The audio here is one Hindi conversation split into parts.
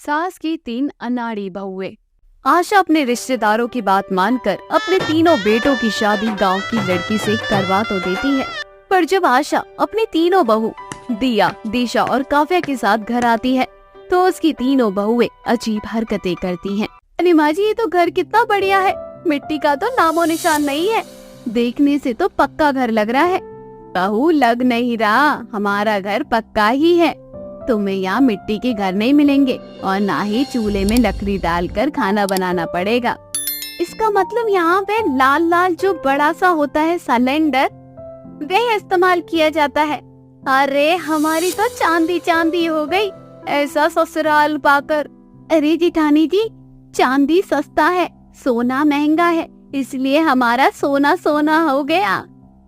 सास की 3 अनाड़ी बहुएं। आशा अपने रिश्तेदारों की बात मानकर अपने तीनों बेटों की शादी गांव की लड़की से करवा तो देती है, पर जब आशा अपनी तीनों बहू दिया, दिशा और काव्या के साथ घर आती है तो उसकी तीनों बहुएं अजीब हरकतें करती हैं। अरे माँ जी, ये तो घर कितना बढ़िया है, मिट्टी का तो नामो निशान नहीं है, देखने से तो पक्का घर लग रहा है। बहू, लग नहीं रहा, हमारा घर पक्का ही है। तुम्हें यहाँ मिट्टी के घर नहीं मिलेंगे और ना ही चूल्हे में लकड़ी डालकर खाना बनाना पड़ेगा। इसका मतलब यहाँ पे लाल लाल जो बड़ा सा होता है सिलेंडर, वह इस्तेमाल किया जाता है। अरे हमारी तो चांदी चांदी हो गई ऐसा ससुराल पाकर। अरे जेठानी जी, चांदी सस्ता है, सोना महंगा है, इसलिए हमारा सोना सोना हो गया।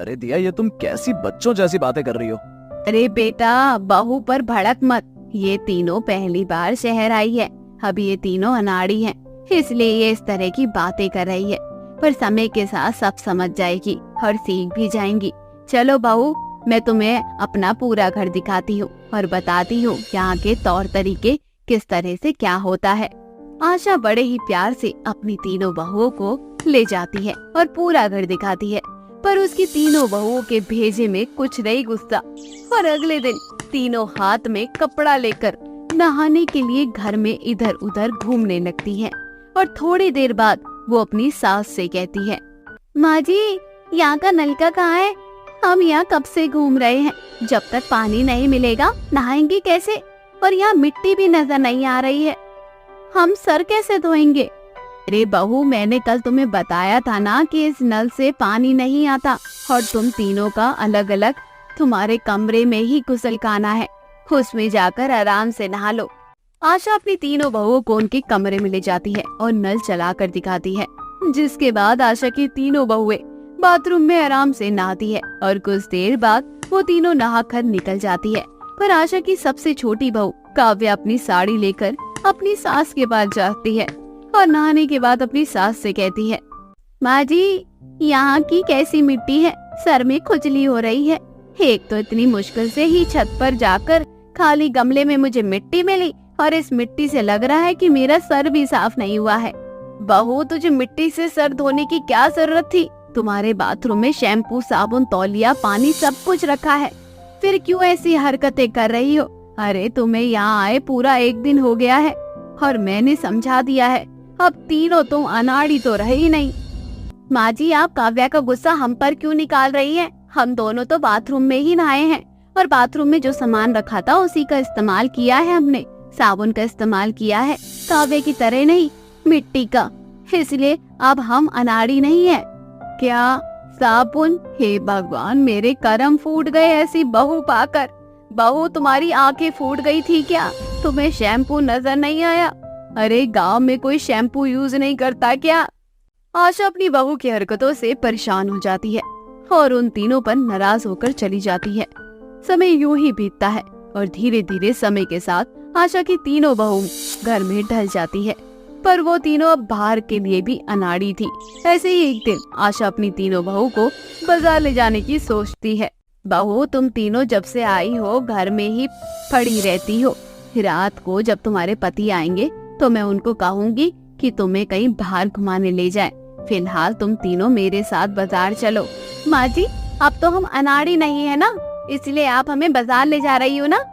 अरे दिया, ये तुम कैसी बच्चों जैसी बातें कर रही हो। अरे बेटा, बहू पर भड़क मत, ये तीनों पहली बार शहर आई है, अभी ये तीनों अनाड़ी हैं, इसलिए ये इस तरह की बातें कर रही है, पर समय के साथ सब समझ जाएगी और सीख भी जाएंगी। चलो बहू, मैं तुम्हें अपना पूरा घर दिखाती हूँ और बताती हूँ यहाँ के तौर तरीके किस तरह से क्या होता है। आशा बड़े ही प्यार से अपनी तीनों बहुओं को ले जाती है और पूरा घर दिखाती है, पर उसकी तीनों बहुओं के भेजे में कुछ नहीं गुस्सा और अगले दिन तीनों हाथ में कपड़ा लेकर नहाने के लिए घर में इधर उधर घूमने लगती है। और थोड़ी देर बाद वो अपनी सास से कहती है, माँ जी, यहाँ का नलका कहाँ है? हम यहाँ कब से घूम रहे हैं, जब तक पानी नहीं मिलेगा नहाएंगे कैसे? और यहाँ मिट्टी भी नजर नहीं आ रही है, हम सर कैसे धोएंगे? अरे बहू, मैंने कल तुम्हें बताया था ना कि इस नल से पानी नहीं आता और तुम तीनों का अलग अलग तुम्हारे कमरे में ही गुसलखाना है, उसमें जाकर आराम से नहा लो। आशा अपनी तीनों बहुओं को उनके कमरे में ले जाती है और नल चलाकर दिखाती है, जिसके बाद आशा की तीनों बहुएं बाथरूम में आराम से नहाती है और कुछ देर बाद वो तीनों नहाकर निकल जाती है। पर आशा की सबसे छोटी बहू काव्या अपनी साड़ी लेकर अपनी सास के पास जाती है और नहाने के बाद अपनी सास से कहती है, माँ जी, यहाँ की कैसी मिट्टी है, सर में खुजली हो रही है। एक तो इतनी मुश्किल से ही छत पर जाकर खाली गमले में मुझे मिट्टी मिली और इस मिट्टी से लग रहा है कि मेरा सर भी साफ नहीं हुआ है। बहू, तुझे मिट्टी से सर धोने की क्या जरूरत थी? तुम्हारे बाथरूम में शैम्पू, साबुन, तौलिया, पानी सब कुछ रखा है, फिर क्यों ऐसी हरकतें कर रही हो? अरे तुम्हें यहाँ आए पूरा 1 दिन हो गया है और मैंने समझा दिया है, अब तीनों तुम अनाड़ी तो रहे ही नहीं। माँ जी, आप काव्या का गुस्सा हम पर क्यों निकाल रही हैं? हम दोनों तो बाथरूम में ही नहाए हैं और बाथरूम में जो सामान रखा था उसी का इस्तेमाल किया है हमने, साबुन का इस्तेमाल किया है, काव्या की तरह नहीं मिट्टी का, इसलिए अब हम अनाड़ी नहीं है। क्या साबुन? हे भगवान, मेरे कर्म फूट गए ऐसी बहू पाकर। बहू, तुम्हारी आंखें फूट गई थी क्या? तुम्हें शैम्पू नजर नहीं आया? अरे गांव में कोई शैम्पू यूज नहीं करता क्या? आशा अपनी बहू की हरकतों से परेशान हो जाती है और उन तीनों पर नाराज होकर चली जाती है। समय यूं ही बीतता है और धीरे धीरे समय के साथ आशा की तीनों बहू घर में ढल जाती है, पर वो तीनों अब बाहर के लिए भी अनाड़ी थी। ऐसे ही एक दिन आशा अपनी तीनों बहू को बाजार ले जाने की सोचती है। बहू, तुम तीनों जब से आई हो घर में ही पड़ी रहती हो, रात को जब तुम्हारे पति आएंगे तो मैं उनको कहूँगी कि तुम्हें कहीं बाहर घुमाने ले जाए, फिलहाल तुम तीनों मेरे साथ बाजार चलो। माँ जी, अब तो हम अनाड़ी नहीं है ना, इसलिए आप हमें बाजार ले जा रही हो ना?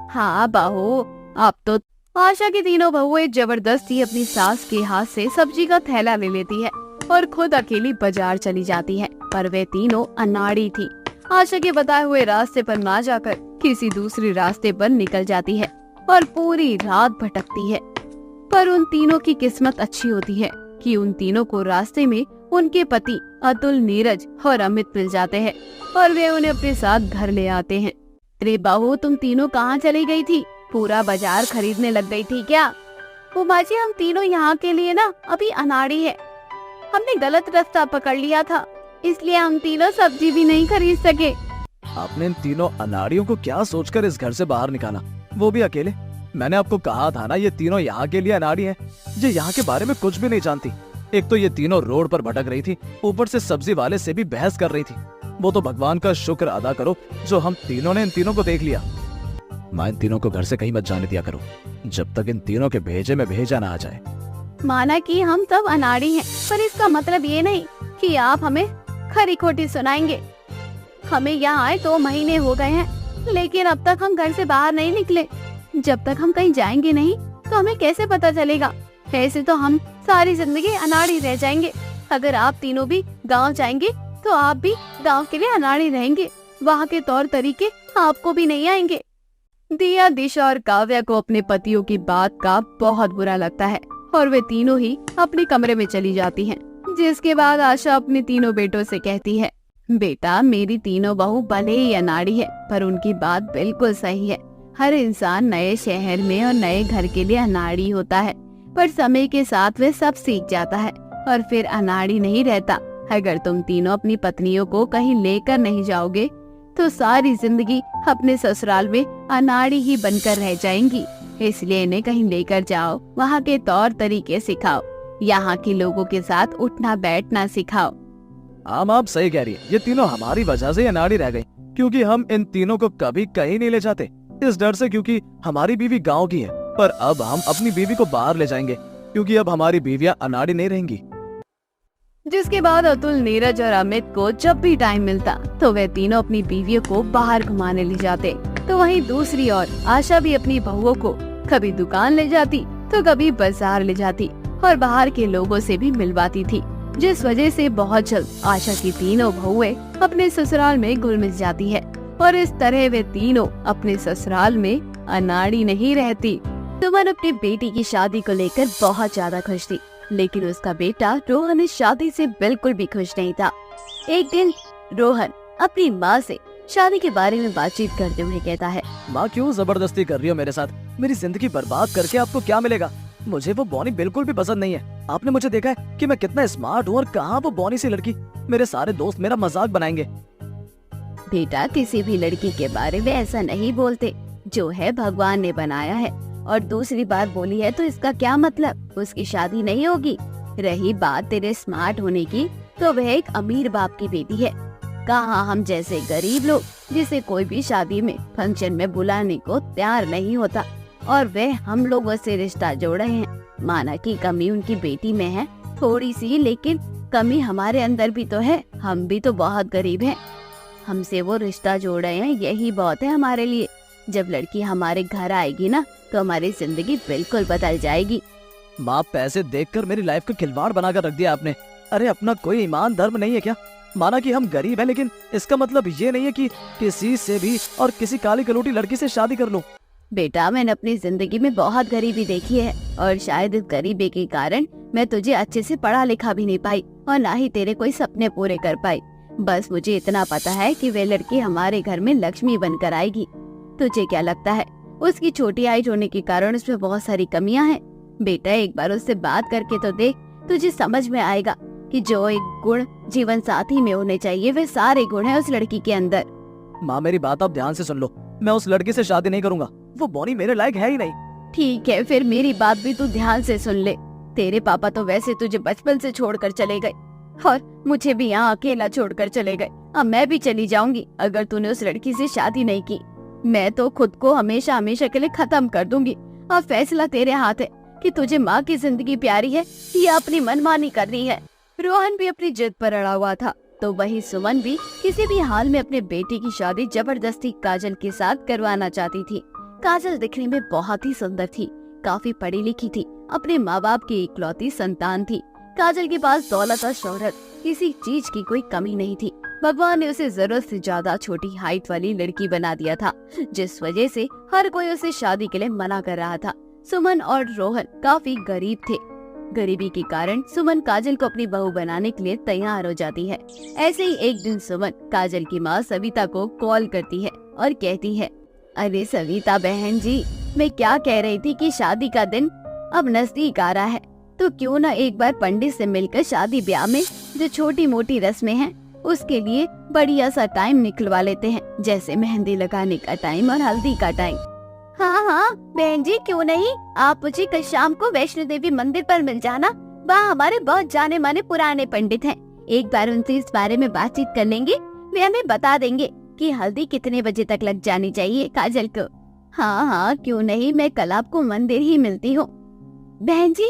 हाँ बहू, अब तो। आशा की तीनों बहुएं जबरदस्ती अपनी सास के हाथ से सब्जी का थैला ले लेती है और खुद अकेली बाजार चली जाती है, पर वे तीनों अनाड़ी थी। आशा के बताए हुए रास्ते पर ना जाकर किसी दूसरे रास्ते पर निकल जाती है और पूरी रात भटकती है। पर उन तीनों की किस्मत अच्छी होती है कि उन तीनों को रास्ते में उनके पति अतुल, नीरज और अमित मिल जाते हैं और वे उन्हें अपने साथ घर ले आते हैं। अरे बहू, तुम तीनों कहाँ चली गई थी? पूरा बाजार खरीदने लग गई थी क्या? उमा जी, हम तीनों यहाँ के लिए ना अभी अनाड़ी है, हमने गलत रास्ता पकड़ लिया था, इसलिए हम तीनों सब्जी भी नहीं खरीद सके। आपने इन तीनों अनाड़ियों को क्या सोचकर इस घर से बाहर निकाला, वो भी अकेले? मैंने आपको कहा था ना, ये तीनों यहाँ के लिए अनाड़ी हैं, ये यहाँ के बारे में कुछ भी नहीं जानती। एक तो ये तीनों रोड पर भटक रही थी, ऊपर से सब्जी वाले से भी बहस कर रही थी। वो तो भगवान का शुक्र अदा करो जो हम तीनों ने इन तीनों को देख लिया। माँ इन तीनों को घर से कहीं मत जाने दिया करो जब तक इन तीनों के भेजे में भेजा ना आ जाए। माना कि हम सब अनाड़ी हैं, पर इसका मतलब ये नहीं कि आप हमें खरी खोटी सुनाएंगे। हमें यहाँ आए 2 महीने हो गए हैं, लेकिन अब तक हम घर से बाहर नहीं निकले। जब तक हम कहीं जाएंगे नहीं तो हमें कैसे पता चलेगा? ऐसे तो हम सारी जिंदगी अनाड़ी रह जाएंगे। अगर आप तीनों भी गांव जाएंगे तो आप भी गांव के लिए अनाड़ी रहेंगे। वहाँ के तौर तरीके आपको भी नहीं आएंगे। दिया, दिशा और काव्या को अपने पतियों की बात का बहुत बुरा लगता है और वे तीनों ही अपने कमरे में चली जाती हैं। जिसके बाद आशा अपने तीनों बेटों से कहती है, बेटा, मेरी तीनों बहू भले ही अनाड़ी है, पर उनकी बात बिल्कुल सही है। हर इंसान नए शहर में और नए घर के लिए अनाड़ी होता है, पर समय के साथ वे सब सीख जाता है और फिर अनाड़ी नहीं रहता। अगर तुम तीनों अपनी पत्नियों को कहीं लेकर नहीं जाओगे तो सारी जिंदगी अपने ससुराल में अनाड़ी ही बनकर रह जाएंगी। इसलिए इन्हें कहीं लेकर जाओ, वहाँ के तौर तरीके सिखाओ, यहाँ के लोगों के साथ उठना बैठना सिखाओ। आप सही कह रही है। ये तीनों हमारी वजह से अनाड़ी रह गई, क्योंकि हम इन तीनों को कभी कहीं नहीं ले जाते, इस डर से क्योंकि हमारी बीवी गांव की है। पर अब हम अपनी बीवी को बाहर ले जाएंगे, क्योंकि अब हमारी बीवियां अनाड़ी नहीं रहेंगी। जिसके बाद अतुल, नीरज और अमित को जब भी टाइम मिलता तो वे तीनों अपनी बीवियों को बाहर घुमाने ले जाते। तो वहीं दूसरी ओर आशा भी अपनी बहुओं को कभी दुकान ले जाती तो कभी बाजार ले जाती और बाहर के लोगों से भी मिलवाती थी, जिस वजह से बहुत जल्द आशा की तीनों बहुएं अपने ससुराल में घुल मिल जाती है और इस तरह वे तीनों अपने ससुराल में अनाड़ी नहीं रहती। सुमन अपनी बेटी की शादी को लेकर बहुत ज्यादा खुश थी, लेकिन उसका बेटा रोहन इस शादी से बिल्कुल भी खुश नहीं था। एक दिन रोहन अपनी माँ से शादी के बारे में बातचीत करते हुए कहता है, माँ, क्यों जबरदस्ती कर रही हो मेरे साथ? मेरी जिंदगी बर्बाद करके आपको क्या मिलेगा? मुझे वो बॉनी बिल्कुल भी पसंद नहीं है। आपने मुझे देखा है कि मैं कितना स्मार्ट हूँ और कहाँ वो बॉनी सी लड़की। मेरे सारे दोस्त मेरा मजाक बनाएंगे। बेटा, किसी भी लड़की के बारे में ऐसा नहीं बोलते, जो है भगवान ने बनाया है। और दूसरी बात बोली है तो इसका क्या मतलब? उसकी शादी नहीं होगी। रही बात तेरे स्मार्ट होने की, तो वह एक अमीर बाप की बेटी है। कहाँ हम जैसे गरीब लोग, जिसे कोई भी शादी में फंक्शन में बुलाने को तैयार नहीं होता, और वह हम लोगों से रिश्ता जोड़ रहे हैं। माना कि कमी उनकी बेटी में है थोड़ी सी, लेकिन कमी हमारे अंदर भी तो है। हम भी तो बहुत गरीब हैं। हमसे वो रिश्ता जोड़ रहे हैं, यही बहुत है हमारे लिए। जब लड़की हमारे घर आएगी ना, तो हमारी जिंदगी बिल्कुल बदल जाएगी। माँ, पैसे देखकर मेरी लाइफ का खिलवाड़ बनाकर रख दिया आपने। अरे अपना कोई ईमान धर्म नहीं है क्या? माना कि हम गरीब हैं, लेकिन इसका मतलब ये नहीं है कि किसी से भी और किसी काली कलूटी लड़की से शादी कर लूं। बेटा, मैंने अपनी जिंदगी में बहुत गरीबी देखी है, और शायद इस गरीबी के कारण मैं तुझे अच्छे से पढ़ा लिखा भी नहीं पाई और ना ही तेरे कोई सपने पूरे कर पाई। बस मुझे इतना पता है कि वे लड़की हमारे घर में लक्ष्मी बनकर आएगी। तुझे क्या लगता है उसकी छोटी हाइट होने के कारण उसमें बहुत सारी कमियां हैं? बेटा, एक बार उससे बात करके तो देख, तुझे समझ में आएगा कि जो एक गुण जीवन साथी में होने चाहिए, वे सारे गुण हैं उस लड़की के अंदर। माँ, मेरी बात आप ध्यान से सुन लो। मैं उस लड़की से शादी नहीं करूंगा। वो बॉनी मेरे लायक है ही नहीं। ठीक है, फिर मेरी बात भी तू ध्यान से सुन ले। तेरे पापा तो वैसे तुझे बचपन से छोड़कर चले गए और मुझे भी यहाँ अकेला छोड़कर चले गए। अब मैं भी चली जाऊंगी अगर तूने उस लड़की से शादी नहीं की। मैं तो खुद को हमेशा हमेशा के लिए खत्म कर दूंगी। अब फैसला तेरे हाथ है कि तुझे माँ की जिंदगी प्यारी है या अपनी मनमानी करनी है। रोहन भी अपनी जिद पर अड़ा हुआ था, तो वही सुमन भी किसी भी हाल में अपने बेटे की शादी जबरदस्ती काजल के साथ करवाना चाहती थी। काजल दिखने में बहुत ही सुंदर थी, काफी पढ़ी लिखी थी, अपने माँ बाप की इकलौती संतान थी। काजल के पास दौलत और शोहरत, किसी चीज की कोई कमी नहीं थी। भगवान ने उसे जरूरत से ज्यादा छोटी हाइट वाली लड़की बना दिया था, जिस वजह से हर कोई उसे शादी के लिए मना कर रहा था। सुमन और रोहन काफी गरीब थे। गरीबी के कारण सुमन काजल को अपनी बहू बनाने के लिए तैयार हो जाती है। ऐसे ही एक दिन सुमन काजल की माँ सविता को कॉल करती है और कहती है, अरे सविता बहन जी, मैं क्या कह रही थी कि शादी का दिन अब नजदीक आ रहा है, तो क्यों ना एक बार पंडित से मिलकर शादी ब्याह में जो छोटी मोटी रस्में हैं उसके लिए बढ़िया सा टाइम निकलवा लेते हैं, जैसे मेहंदी लगाने का टाइम और हल्दी का टाइम। हाँ हाँ बहन जी, क्यों नहीं। आप मुझे कल शाम को वैष्णो देवी मंदिर पर मिल जाना। वहाँ हमारे बहुत जाने माने पुराने पंडित हैं। एक बार उनसे इस बारे में बातचीत कर लेंगे। वे हमें बता देंगे कि हल्दी कितने बजे तक लग जानी चाहिए काजल को। हाँ हाँ, क्यों नहीं, मैं कल आपको मंदिर ही मिलती हूँ। बहन जी,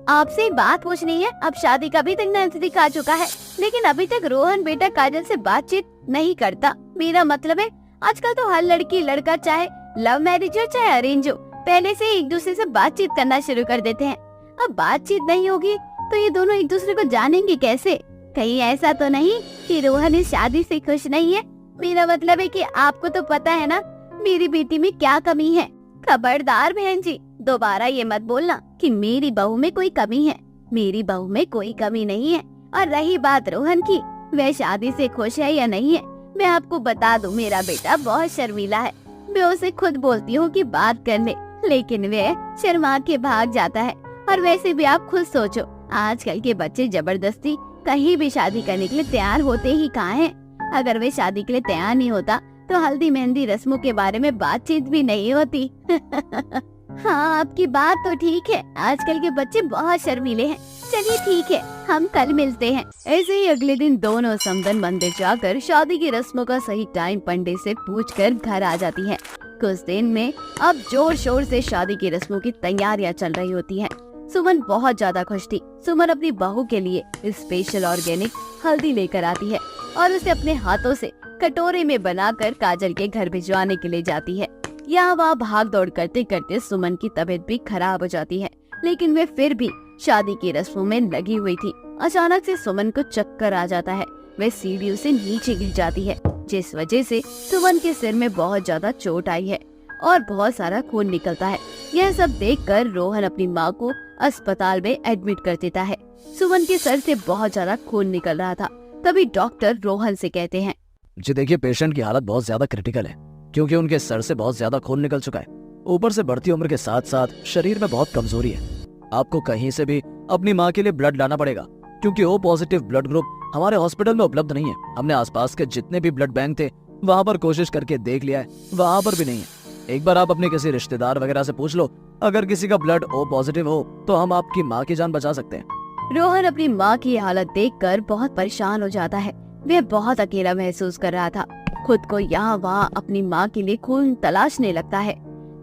आपसे एक बात पूछनी है। अब शादी का भी तक नजदीक आ चुका है, लेकिन अभी तक रोहन बेटा काजल से बातचीत नहीं करता। मेरा मतलब है, आजकल तो हर लड़की लड़का चाहे लव मैरिज हो चाहे अरेंज हो, पहले से एक दूसरे से बातचीत करना शुरू कर देते हैं। अब बातचीत नहीं होगी तो ये दोनों एक दूसरे को जानेंगे कैसे? कहीं ऐसा तो नहीं कि रोहन इस शादी से खुश नहीं है? मेरा मतलब है कि आपको तो पता है ना मेरी बेटी में क्या कमी है। खबरदार बहन जी, दोबारा ये मत बोलना कि मेरी बहू में कोई कमी है। मेरी बहू में कोई कमी नहीं है। और रही बात रोहन की, वह शादी से खुश है या नहीं है, मैं आपको बता दूं, मेरा बेटा बहुत शर्मीला है। मैं उसे खुद बोलती हूँ कि बात कर ले, लेकिन वह शर्मा के भाग जाता है। और वैसे भी आप खुद सोचो, आजकल के बच्चे जबरदस्ती कहीं भी शादी करने के लिए तैयार होते ही कहाँ हैं। अगर वे शादी के लिए तैयार नहीं होता तो हल्दी मेहंदी रस्मों के बारे में बातचीत भी नहीं होती। हाँ, आपकी बात तो ठीक है, आजकल के बच्चे बहुत शर्मीले हैं। चलिए ठीक है, हम कल मिलते हैं। ऐसे ही अगले दिन दोनों समदन मंदिर जाकर शादी की रस्मों का सही टाइम पंडित से पूछकर घर आ जाती हैं। कुछ दिन में अब जोर शोर से शादी की रस्मों की तैयारियां चल रही होती हैं। सुमन बहुत ज्यादा खुश थी। सुमन अपनी बहू के लिए स्पेशल ऑर्गेनिक हल्दी लेकर आती है और उसे अपने हाथों से कटोरे में बनाकर काजल के घर भिजवाने के लिए जाती है। यहाँ वहाँ भाग दौड़ करते करते सुमन की तबीयत भी खराब हो जाती है, लेकिन वे फिर भी शादी की रस्मों में लगी हुई थी। अचानक से सुमन को चक्कर आ जाता है। वह सीढ़ियों से नीचे गिर जाती है, जिस वजह से सुमन के सिर में बहुत ज्यादा चोट आई है और बहुत सारा खून निकलता है। यह सब देखकर रोहन अपनी माँ को अस्पताल में एडमिट कर देता है। सुमन के सर से बहुत ज्यादा खून निकल रहा था। तभी डॉक्टर रोहन से कहते हैं, जी देखिए, पेशेंट की हालत बहुत ज्यादा क्रिटिकल है, क्योंकि उनके सर से बहुत ज्यादा खून निकल चुका है। ऊपर से बढ़ती उम्र के साथ साथ शरीर में बहुत कमजोरी है। आपको कहीं से भी अपनी माँ के लिए ब्लड लाना पड़ेगा, क्योंकि ओ पॉजिटिव ब्लड ग्रुप हमारे हॉस्पिटल में उपलब्ध नहीं है। हमने आसपास के जितने भी ब्लड बैंक थे वहाँ पर कोशिश करके देख लिया है, वहाँ पर भी नहीं है। एक बार आप अपने किसी रिश्तेदार वगैरह से पूछ लो, अगर किसी का ब्लड ओ पॉजिटिव हो तो हम आपकी माँ की जान बचा सकते हैं। रोहन अपनी माँ की हालत देखकर बहुत परेशान हो जाता है। वह बहुत अकेला महसूस कर रहा था। खुद को यहाँ वहाँ अपनी माँ के लिए खून तलाशने लगता है।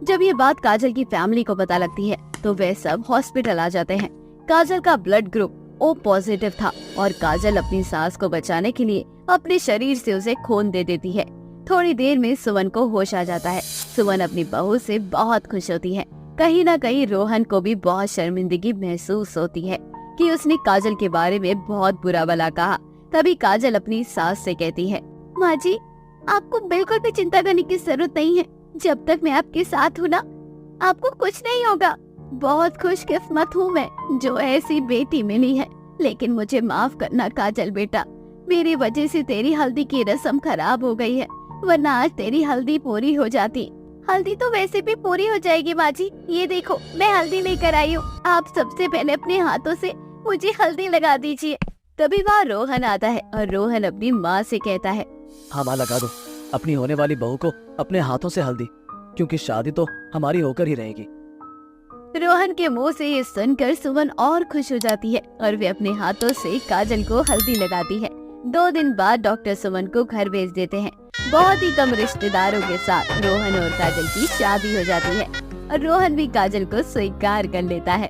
जब ये बात काजल की फैमिली को पता लगती है तो वे सब हॉस्पिटल आ जाते हैं। काजल का ब्लड ग्रुप ओ पॉजिटिव था और काजल अपनी सास को बचाने के लिए अपने शरीर से उसे खून दे देती है। थोड़ी देर में सुमन को होश आ जाता है। सुमन अपनी बहू से बहुत खुश होती है। कहीं न कहीं रोहन को भी बहुत शर्मिंदगी महसूस होती है कि उसने काजल के बारे में बहुत बुरा भला कहा। तभी काजल अपनी सास से कहती है, माँ जी, आपको बिल्कुल भी चिंता करने की जरूरत नहीं है। जब तक मैं आपके साथ हूँ ना, आपको कुछ नहीं होगा। बहुत खुशकिस्मत हूँ मैं जो ऐसी बेटी मिली है। लेकिन मुझे माफ करना काजल बेटा, मेरी वजह से तेरी हल्दी की रस्म खराब हो गई है, वरना आज तेरी हल्दी पूरी हो जाती। हल्दी तो वैसे भी पूरी हो जाएगी माँ जी। ये देखो, मैं हल्दी लेकर आई हूँ। आप सबसे पहले अपने हाथों से मुझे हल्दी लगा दीजिए। तभी वहाँ रोहन आता है और रोहन अपनी माँ से कहता है, हाँ माँ, लगा दो अपनी होने वाली बहू को अपने हाथों से हल्दी, क्योंकि शादी तो हमारी होकर ही रहेगी। रोहन के मुंह से ये सुनकर सुमन और खुश हो जाती है और वे अपने हाथों से काजल को हल्दी लगाती है। 2 दिन बाद डॉक्टर सुमन को घर भेज देते हैं। बहुत ही कम रिश्तेदारों के साथ रोहन और काजल की शादी हो जाती है और रोहन भी काजल को स्वीकार कर लेता है।